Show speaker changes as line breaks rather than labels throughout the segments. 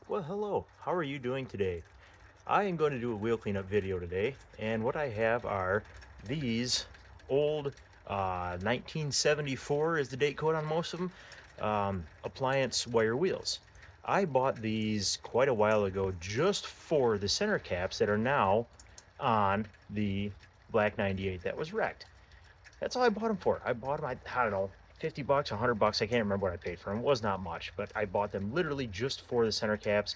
Well, hello. How are you doing today? I am going to do a wheel cleanup video today, and what I have are these old 1974 is the date code on most of them, Appliance wire wheels. I bought these quite a while ago just for the center caps that are now on the black 98 that was wrecked. That's all I bought them for. I bought them, I don't know, 50 bucks, 100 bucks. I can't remember what I paid for them. It was not much, but I bought them literally just for the center caps.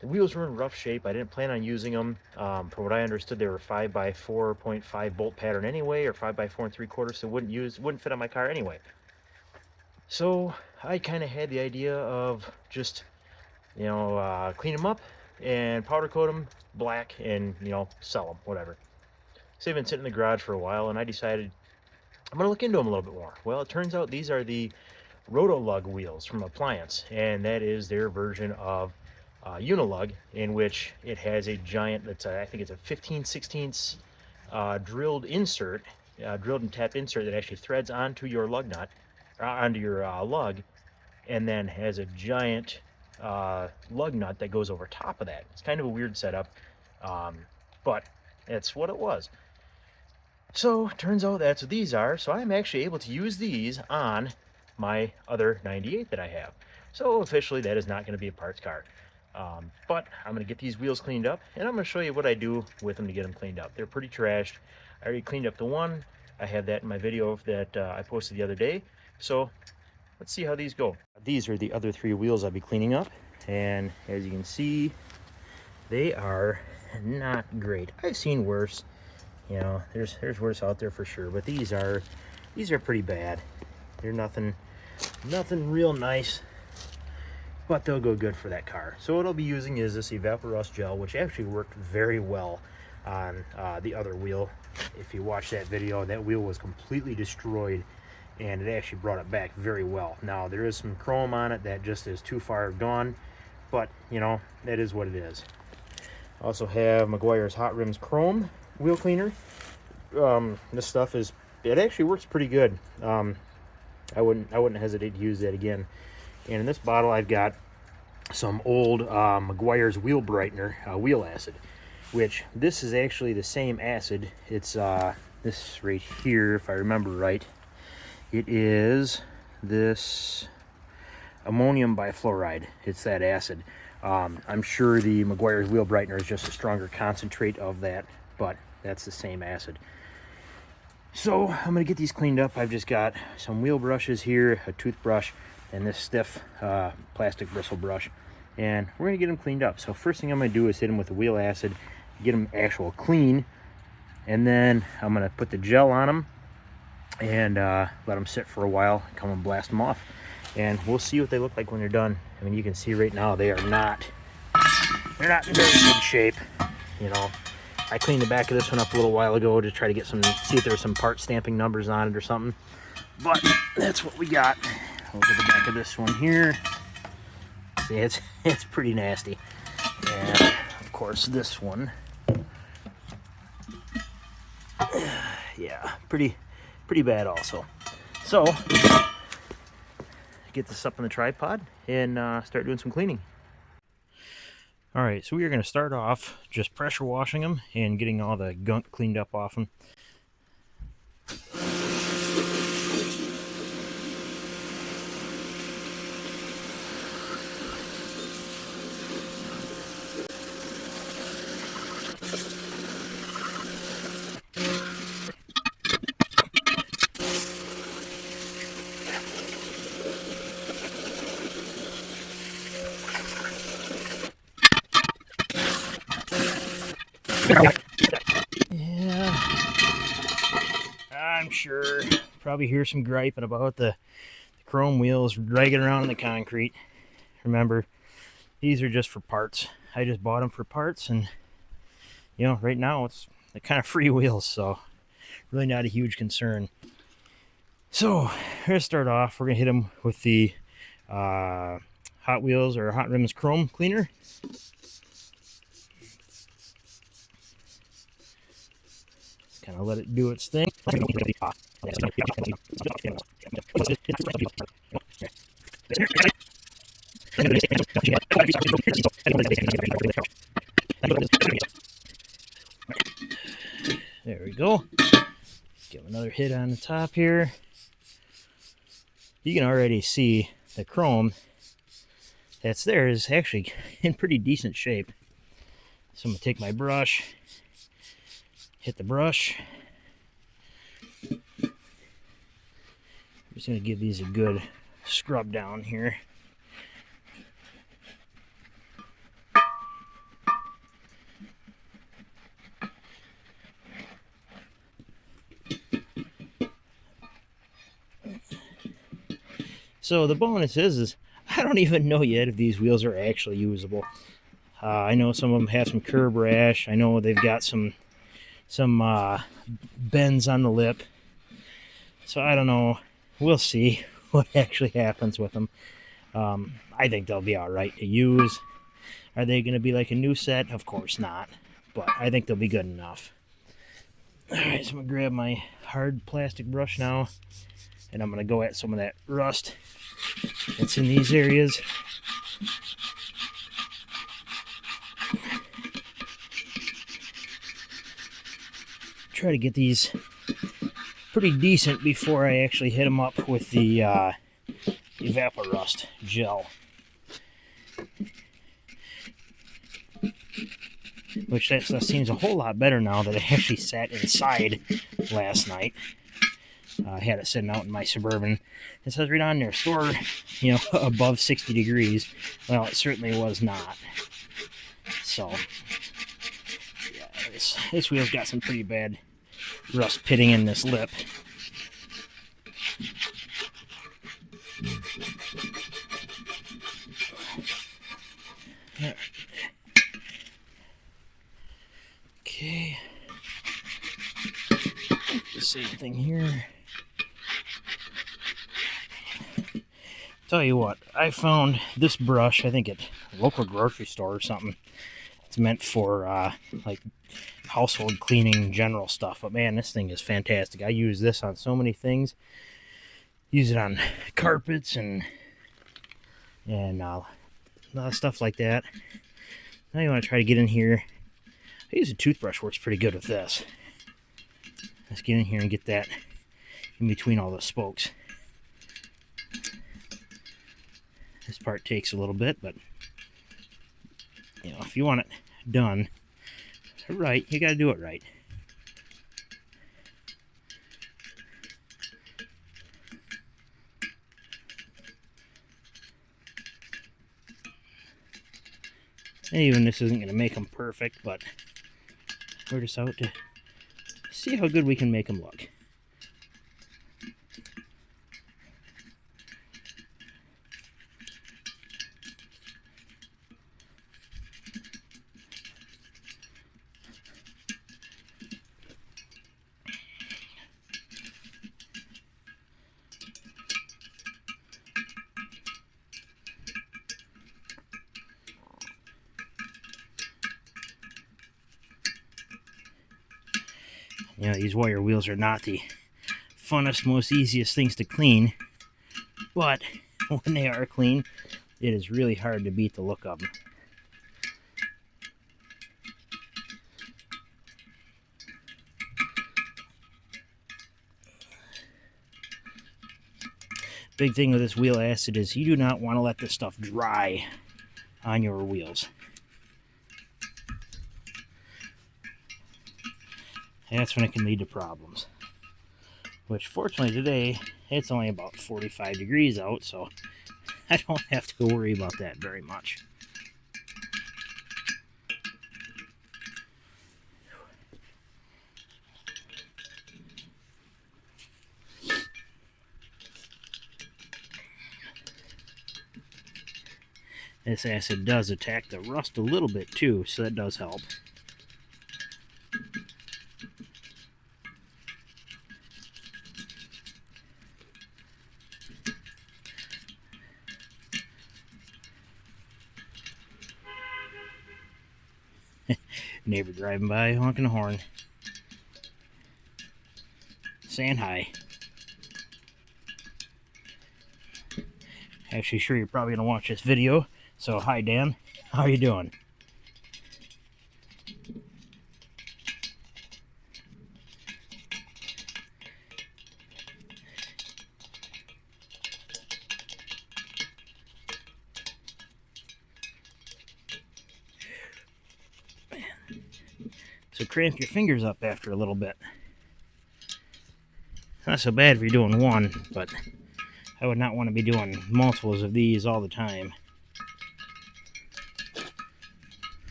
The wheels were in rough shape. I didn't plan on using them. From what I understood, they were 5 by 4.5 bolt pattern anyway, or 5 by 4 and 3/4, so wouldn't fit on my car anyway. So I kind of had the idea of just, clean them up and powder coat them black and, sell them, whatever. So they've been sitting in the garage for a while, and I decided I'm going to look into them a little bit more. Well, it turns out these are the Rotolug wheels from Appliance, and that is their version of Unilug, in which it has a giant, I think it's a 15/16 drilled insert, drilled and tapped insert that actually threads onto your lug nut, onto your lug, and then has a giant lug nut that goes over top of that. It's kind of a weird setup, but that's what it was. So turns out that's what these are. So I'm actually able to use these on my other 98 that I have. So officially that is not going to be a parts car. But I'm going to get these wheels cleaned up, and I'm going to show you what I do with them to get them cleaned up. They're pretty trashed. I already cleaned up the one. I have that in my video that I posted the other day. So let's see how these go. These are the other three wheels I'll be cleaning up, and as you can see, they are not great. I've seen worse. There's worse out there for sure, but these are pretty bad. They're nothing real nice, but they'll go good for that car. So what I'll be using is this Evaporust gel, which actually worked very well on the other wheel. If you watch that video, that wheel was completely destroyed, and it actually brought it back very well. Now there is some chrome on it that just is too far gone, but that is what it is. I also have Meguiar's Hot Rims Chrome wheel cleaner. This stuff it actually works pretty good. I wouldn't hesitate to use that again. And in this bottle I've got some old Meguiar's wheel brightener, wheel acid, which this is actually the same acid. It's this right here, if I remember right. It is this ammonium bifluoride. It's that acid. I'm sure the Meguiar's wheel brightener is just a stronger concentrate of that, but that's the same acid. So I'm going to get these cleaned up. I've just got some wheel brushes here, a toothbrush, and this stiff plastic bristle brush, and we're going to get them cleaned up. So first thing I'm going to do is hit them with the wheel acid, get them actual clean, and then I'm going to put the gel on them and let them sit for a while, come and blast them off, and we'll see what they look like when they're done. I mean, you can see right now they're not in very good shape. I cleaned the back of this one up a little while ago to try to see if there's some part stamping numbers on it or something, but that's what we got. Look at the back of this one here. See, it's pretty nasty. And of course this one, yeah, pretty bad also. So get this up on the tripod and start doing some cleaning. All right, so we are going to start off just pressure washing them and getting all the gunk cleaned up off them. Yeah, I'm sure probably hear some griping about the chrome wheels dragging around in the concrete. Remember, these are just for parts. I just bought them for parts, and right now they're kind of free wheels, so really not a huge concern. So we're gonna start off. We're gonna hit them with the Hot Wheels or Hot Rims Chrome cleaner. Kind of let it do its thing.
There we go. Give another hit on the top here. You can already see the chrome that's there is actually in pretty decent shape. So I'm going to take my brush, hit the brush. I'm just going to give these a good scrub down here. So the bonus is I don't even know yet if these wheels are actually usable. I know some of them have some curb rash. I know they've got some bends on the lip. So I don't know. We'll see what actually happens with them. I think they'll be all right to use. Are they going to be like a new set? Of course not. But I think they'll be good enough. All right, so I'm going to grab my hard plastic brush now. And I'm going to go at some of that rust that's in these areas. Try to get these pretty decent before I actually hit them up with the Evaporust gel. Which that seems a whole lot better now that I actually sat inside last night. I had it sitting out in my Suburban. It says right on there, store, above 60 degrees. Well, it certainly was not. So, yeah, this wheel's got some pretty bad rust pitting in this lip. Okay. The same thing here. Tell you what, I found this brush, I think at a local grocery store or something. It's meant for like household cleaning, general stuff. But man, this thing is fantastic. I use this on so many things. Use it on carpets and a lot of stuff like that. Now you want to try to get in here. I use a toothbrush, works pretty good with this. Let's get in here and get that in between all the spokes. This part takes a little bit, but if you want it done right, you got to do it right. And even this isn't going to make them perfect, but we're just out to see how good we can make them look. These wire wheels are not the funnest, most easiest things to clean, but when they are clean, it is really hard to beat the look of them. Big thing with this wheel acid is you do not want to let this stuff dry on your wheels. That's when it can lead to problems. Which, fortunately, today, it's only about 45 degrees out, so I don't have to worry about that very much. This acid does attack the rust a little bit, too, so that does help. Neighbor driving by, honking a horn. Saying hi. actually sure you're probably going to watch this video. So, hi, Dan. How are you doing? So cramp your fingers up after a little bit. Not so bad if you're doing one, but I would not want to be doing multiples of these all the time.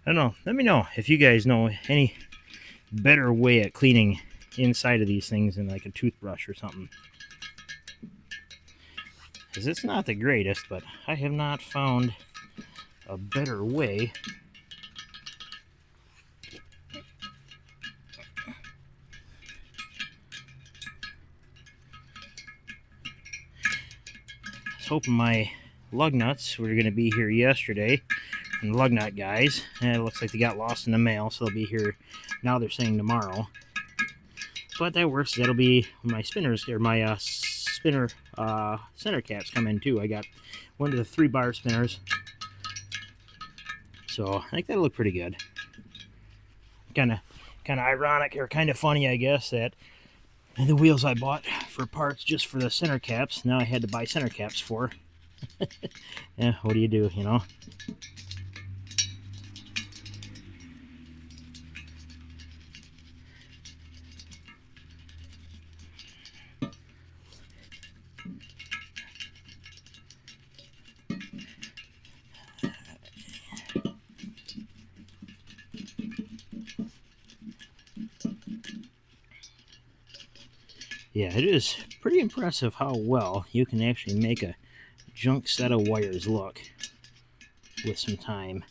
I don't know. Let me know if you guys know any better way at cleaning inside of these things than like a toothbrush or something. Because it's not the greatest, but I have not found a better way. I was hoping my lug nuts were going to be here yesterday from the lug nut guys, and it looks like they got lost in the mail, so they'll be here. Now they're saying tomorrow, but that works. That'll be when my spinners or my spinner center caps come in too. I got one of the 3-bar spinners, so I think that'll look pretty good. Kind of ironic or kind of funny, I guess, that the wheels I bought for parts just for the center caps, now I had to buy center caps for. Yeah, what do you do, you know? Yeah, it is pretty impressive how well you can actually make a junk set of wires look with some time.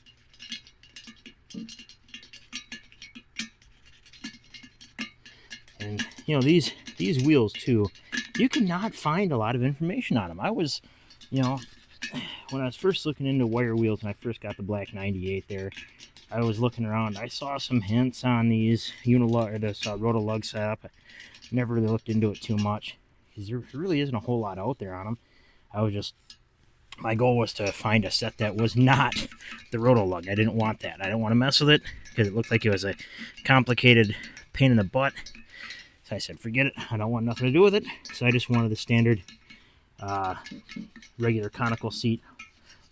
And you know, these wheels too, you cannot find a lot of information on them. I was, you know, when I was first looking into wire wheels and I first got the black 98 there, I was looking around. I saw some hints on these Unilug or this Rotolug setup. Never really looked into it too much because there really isn't a whole lot out there on them. My goal was to find a set that was not the Rotolug. I didn't want that. I didn't want to mess with it because it looked like it was a complicated pain in the butt. So I said, forget it. I don't want nothing to do with it. So I just wanted the standard regular conical seat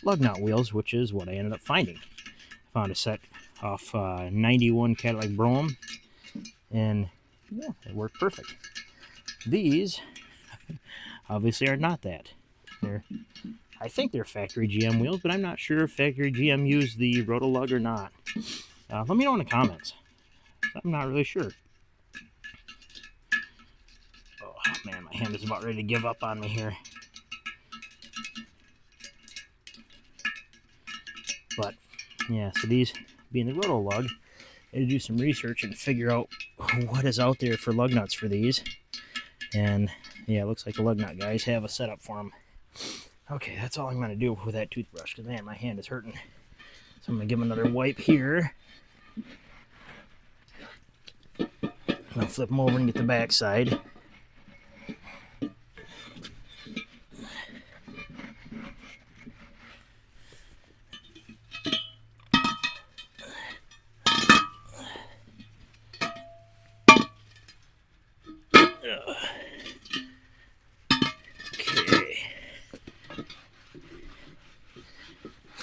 lug nut wheels, which is what I ended up finding. I found a set off 91 Cadillac Brougham, and yeah, it worked perfect. These obviously are not that. I think they're factory GM wheels, but I'm not sure if factory GM used the Rotolug or not. Let me know in the comments. I'm not really sure. Oh man, my hand is about ready to give up on me here. But yeah, so these being the Rotolug, I had to do some research and figure out what is out there for lug nuts for these. And yeah, it looks like the lug nut guys have a setup for them. Okay, that's all I'm going to do with that toothbrush because man, my hand is hurting. So I'm going to give them another wipe here. I'll flip them over and get the back side.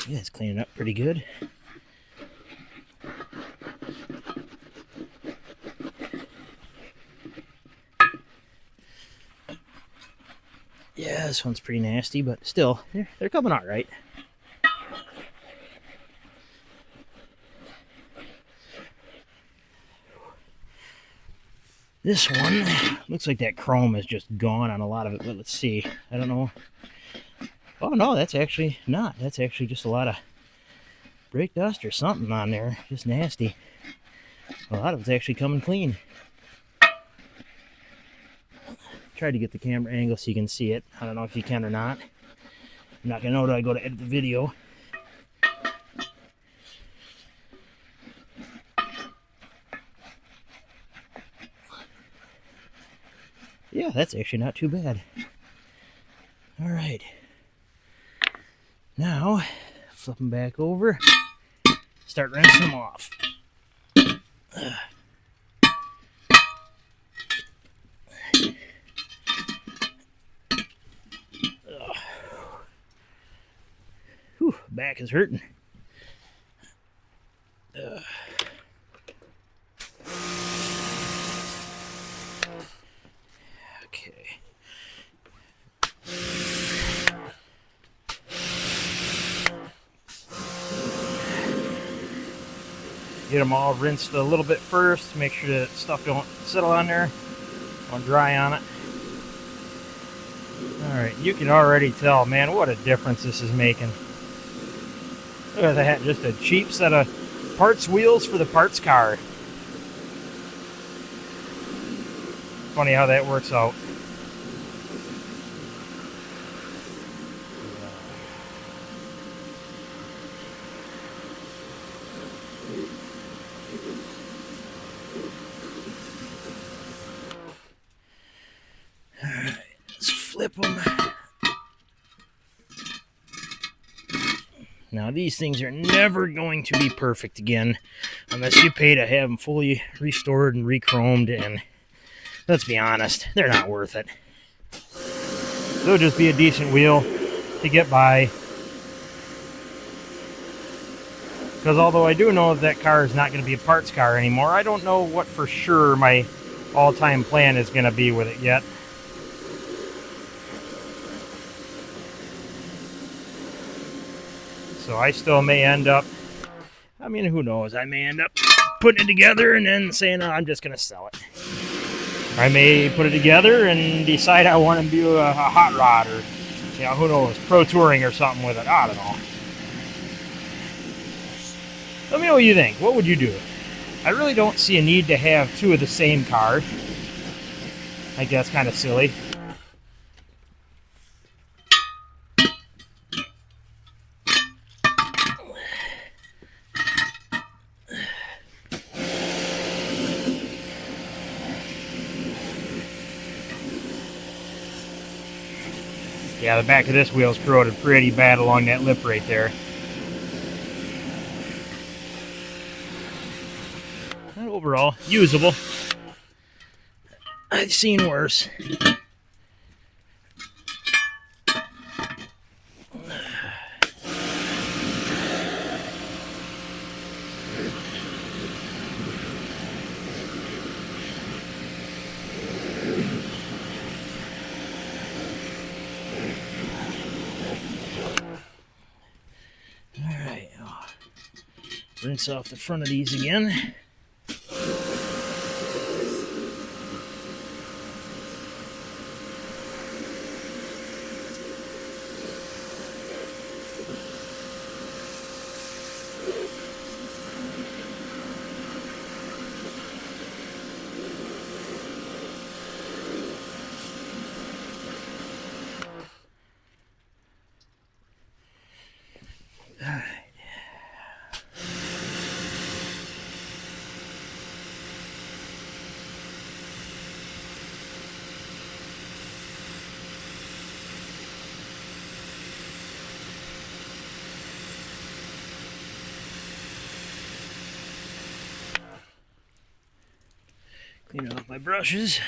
Yeah, it's cleaning up pretty good. Yeah, this one's pretty nasty, but still, they're coming out right. This one looks like that chrome is just gone on a lot of it, but let's see. I don't know. Oh no, that's actually not. That's actually just a lot of brake dust or something on there. Just nasty. A lot of it's actually coming clean. Tried to get the camera angle so you can see it. I don't know if you can or not. I'm not gonna know till I go to edit the video. Yeah, that's actually not too bad. All right. Now, flip them back over. Start rinsing them off. Whew, back is hurting. Okay. Get them all rinsed a little bit first. Make sure that stuff don't settle on there. Don't dry on it. Alright, you can already tell, man, what a difference this is making. Look at that, just a cheap set of parts wheels for the parts car. Funny how that works out. Alright, let's flip them. Now these things are never going to be perfect again unless you pay to have them fully restored and re-chromed, and let's be honest, they're not worth it. They'll just be a decent wheel to get by. Because although I do know that car is not going to be a parts car anymore, I don't know what for sure my all-time plan is going to be with it yet. So I still may end up, I mean, who knows, I may end up putting it together and then saying, oh, I'm just going to sell it. I may put it together and decide I want to do a hot rod, or, you know, who knows, pro touring or something with it. I don't know. Let me know what you think. What would you do? I really don't see a need to have two of the same car. I think that's kind of silly. Yeah, the back of this wheel's corroded pretty bad along that lip right there. But overall, usable. I've seen worse. Alright, I'll rinse off the front of these again. Clean off my brushes.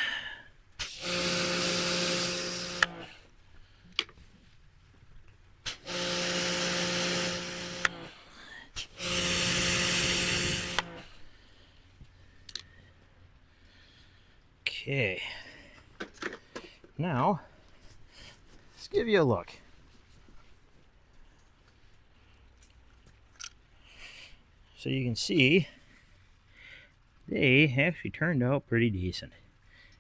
Okay. Now, let's give you a look. So you can see they actually turned out pretty decent.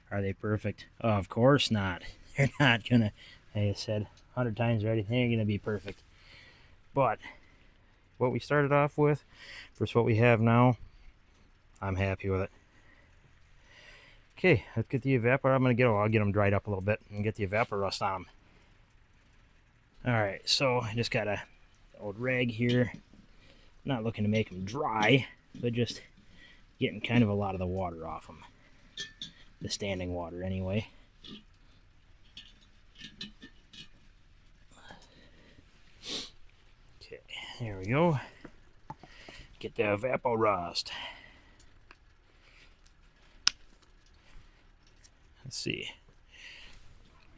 Are they perfect? Oh, of course not. They're not gonna, like I said 100 times already, they ain't gonna be perfect. But what we started off with versus what we have now, I'm happy with it. Okay, let's get the evapor. I'll get them dried up a little bit and get the evapor rust on them. Alright, so I just got a old rag here. Not looking to make them dry, but just getting kind of a lot of the water off them. The standing water, anyway. Okay, there we go. Get the evaporust. Let's see.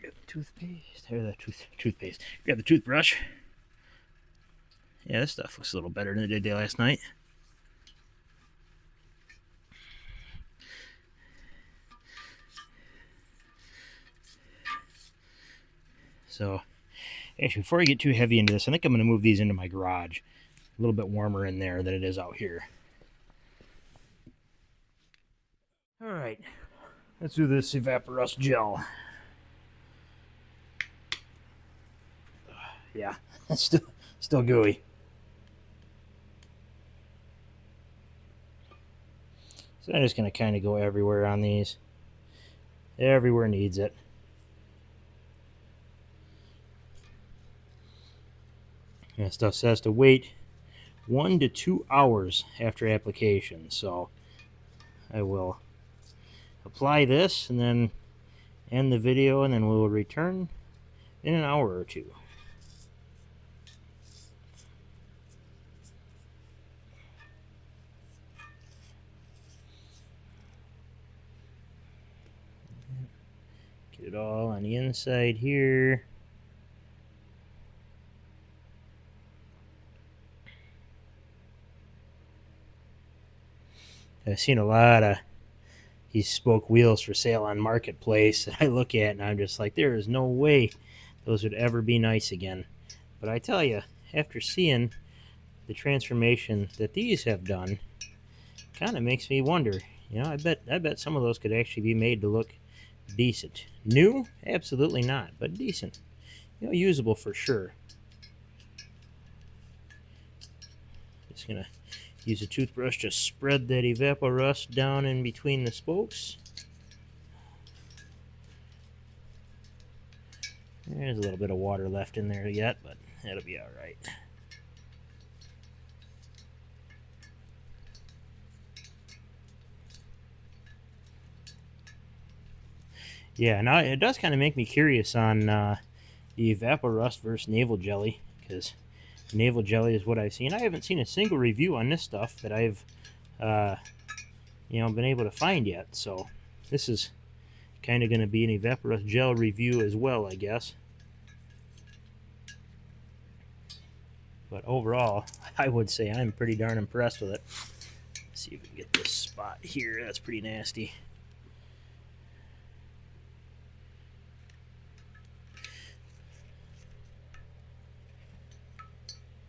Grab the toothpaste. There's the toothpaste. Grab the toothbrush. Yeah, this stuff looks a little better than it did last night. So, actually, before I get too heavy into this, I think I'm going to move these into my garage. A little bit warmer in there than it is out here. All right, let's do this evaporust gel. Yeah, it's still gooey. So I'm just going to kind of go everywhere on these. Everywhere needs it. And stuff says to wait 1 to 2 hours after application. So I will apply this and then end the video, and then we will return in an hour or two. Get it all on the inside here. I've seen a lot of these spoke wheels for sale on Marketplace that I look at and I'm just like, there is no way those would ever be nice again. But I tell you, after seeing the transformation that these have done, kind of makes me wonder. You know, I bet some of those could actually be made to look decent. New? Absolutely not, but decent. You know, usable for sure. Just gonna use a toothbrush to spread that evaporust down in between the spokes. There's a little bit of water left in there yet, but that'll be all right. Yeah, now it does kind of make me curious on the evaporust versus navel jelly, because navel jelly is what I've seen. I haven't seen a single review on this stuff that I've been able to find yet. So this is kind of going to be an evaporust gel review as well, I guess. But overall, I would say I'm pretty darn impressed with it. Let's see if we can get this spot here. That's pretty nasty.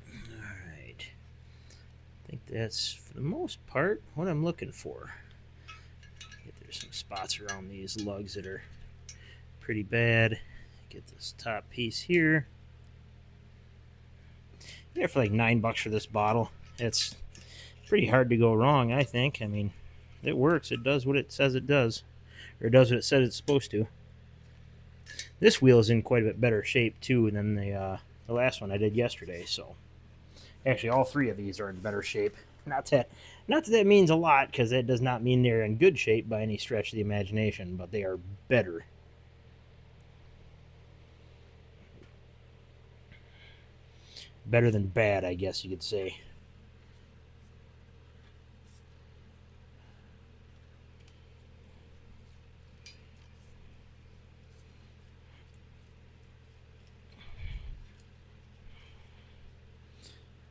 Alright. I think that's, for the most part, what I'm looking for. There's some spots around these lugs that are pretty bad. Get this top piece here. Yeah, for like $9 for this bottle. It's pretty hard to go wrong, I think. I mean, it works. It does what it says it does. Or it does what it says it's supposed to. This wheel is in quite a bit better shape, too, than the last one I did yesterday. So, actually, all three of these are in better shape. Not that means a lot, because that does not mean they're in good shape by any stretch of the imagination, but they are better. Better than bad, I guess you could say.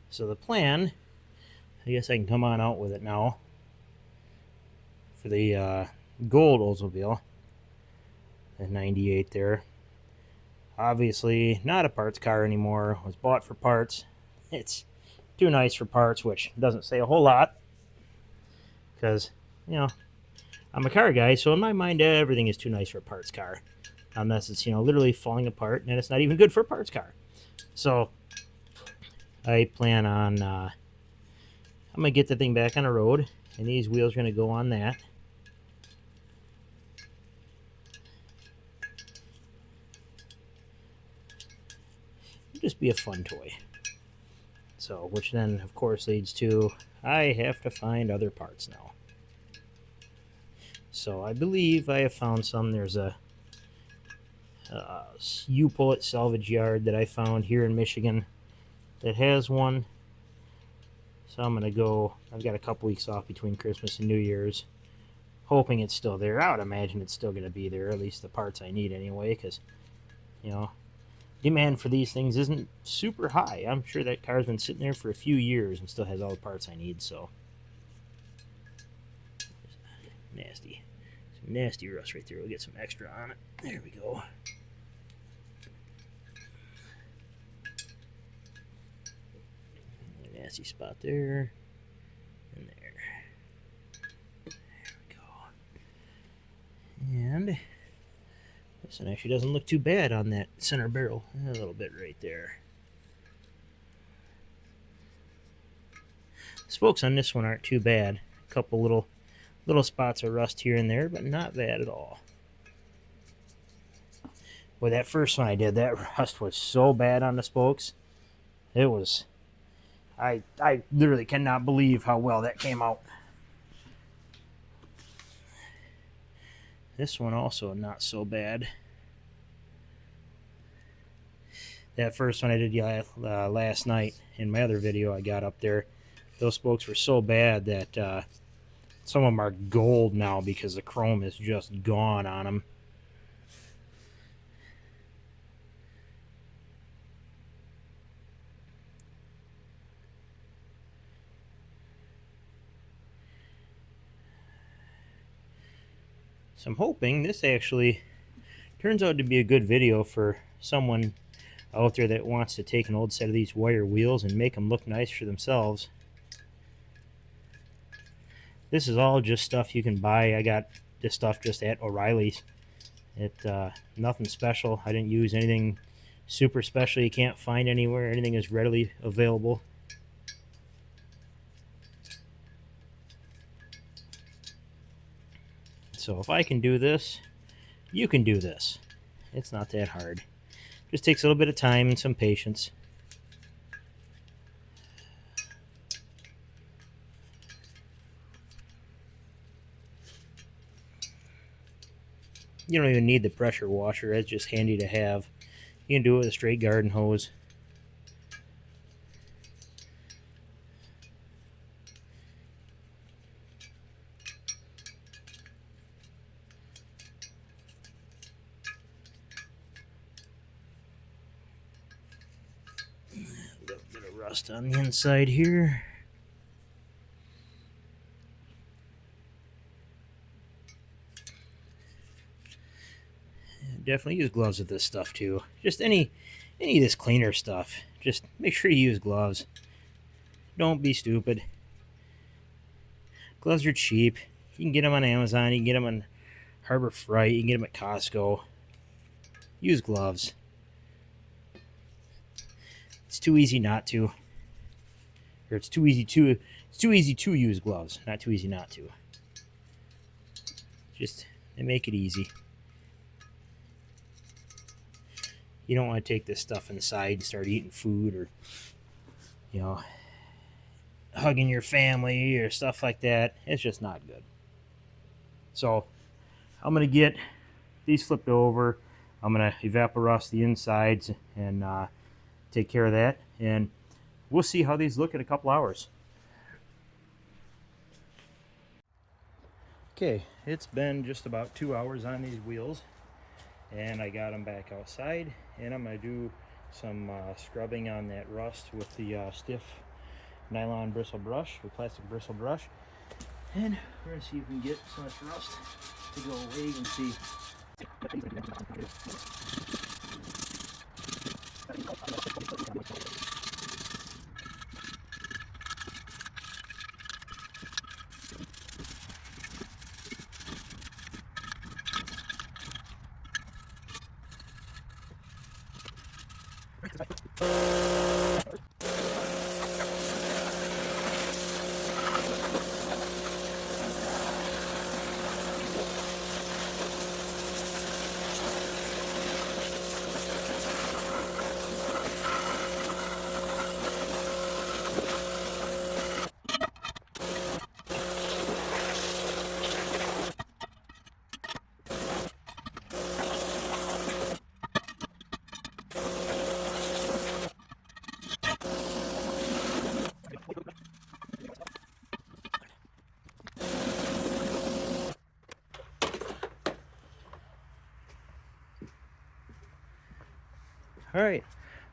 So the plan, I guess I can come on out with it now, for the gold Oldsmobile, the 98 there. Obviously not a parts car anymore. It was bought for parts. It's too nice for parts, which doesn't say a whole lot, because, you know, I'm a car guy, so in my mind everything is too nice for a parts car, unless it's, you know, literally falling apart and it's not even good for a parts car. So I plan on I'm gonna get the thing back on the road, and these wheels are gonna go on that. It'll just be a fun toy. So, which then of course leads to I have to find other parts now. So I believe I have found some. There's a U-Pull-It salvage yard that I found here in Michigan. that has one. So I'm going to go, I've got a couple weeks off between Christmas and New Year's, hoping it's still there. I would imagine it's still going to be there, at least the parts I need anyway, because, you know, demand for these things isn't super high. I'm sure that car's been sitting there for a few years and still has all the parts I need, so. Nasty. Some nasty rust right there. We'll get some extra on it. There we go. Nasty spot there. And there. There we go. And this one actually doesn't look too bad on that center barrel. A little bit right there. The spokes on this one aren't too bad. A couple little spots of rust here and there, but not bad at all. Boy, that first one I did, that rust was so bad on the spokes. It was... I literally cannot believe how well that came out. This one also not so bad. That first one I did last night in my other video I got up there, those spokes were so bad that some of them are gold now because the chrome is just gone on them. So I'm hoping this actually turns out to be a good video for someone out there that wants to take an old set of these wire wheels and make them look nice for themselves. This is all just stuff you can buy. I got this stuff just at O'Reilly's. Nothing special. I didn't use anything super special you can't find anywhere. Anything is readily available. So if I can do this, you can do this. It's not that hard. Just takes a little bit of time and some patience. You don't even need the pressure washer. It's just handy to have. You can do it with a straight garden hose. A little bit of rust on the inside here. Definitely use gloves with this stuff too. Just any of this cleaner stuff. Just make sure you use gloves. Don't be stupid. Gloves are cheap. You can get them on Amazon. You can get them on Harbor Freight. You can get them at Costco. Use gloves. It's too easy not to. Or it's too easy to use gloves, not too easy not to. Just they make it easy. You don't want to take this stuff inside and start eating food or, you know, hugging your family or stuff like that. It's just not good. So I'm going to get these flipped over. I'm going to evaporust the insides and take care of that. And we'll see how these look in a couple hours. Okay, it's been just about 2 hours on these wheels. And I got them back outside, and I'm going to do some scrubbing on that rust with the stiff nylon bristle brush, or plastic bristle brush. And we're going to see if we can get some of this rust to go away. You can see. All right,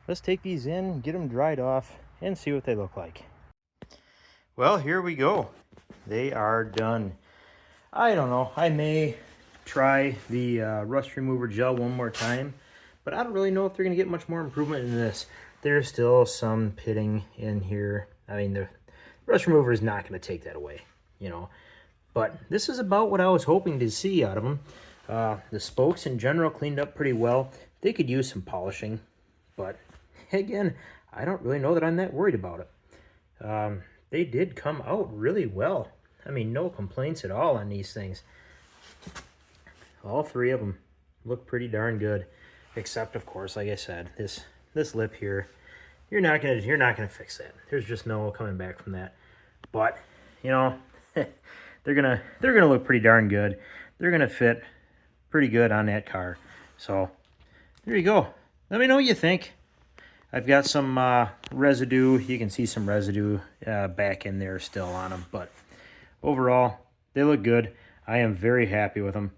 let's take these in, get them dried off, and see what they look like. Well, here we go. They are done. I don't know. I may try the rust remover gel one more time, but I don't really know if they're going to get much more improvement in this. There's still some pitting in here. I mean, the rust remover is not going to take that away, you know. But this is about what I was hoping to see out of them. The spokes in general cleaned up pretty well. They could use some polishing, but again, I don't really know that I'm that worried about it. They did come out really well. I mean, no complaints at all on these things. All three of them look pretty darn good, except of course, like I said, this lip here, you're not gonna fix that. There's just no coming back from that. But you know, they're gonna look pretty darn good. They're gonna fit pretty good on that car. So there you go. Let me know what you think. I've got some residue. You can see some residue back in there still on them, but overall, they look good. I am very happy with them.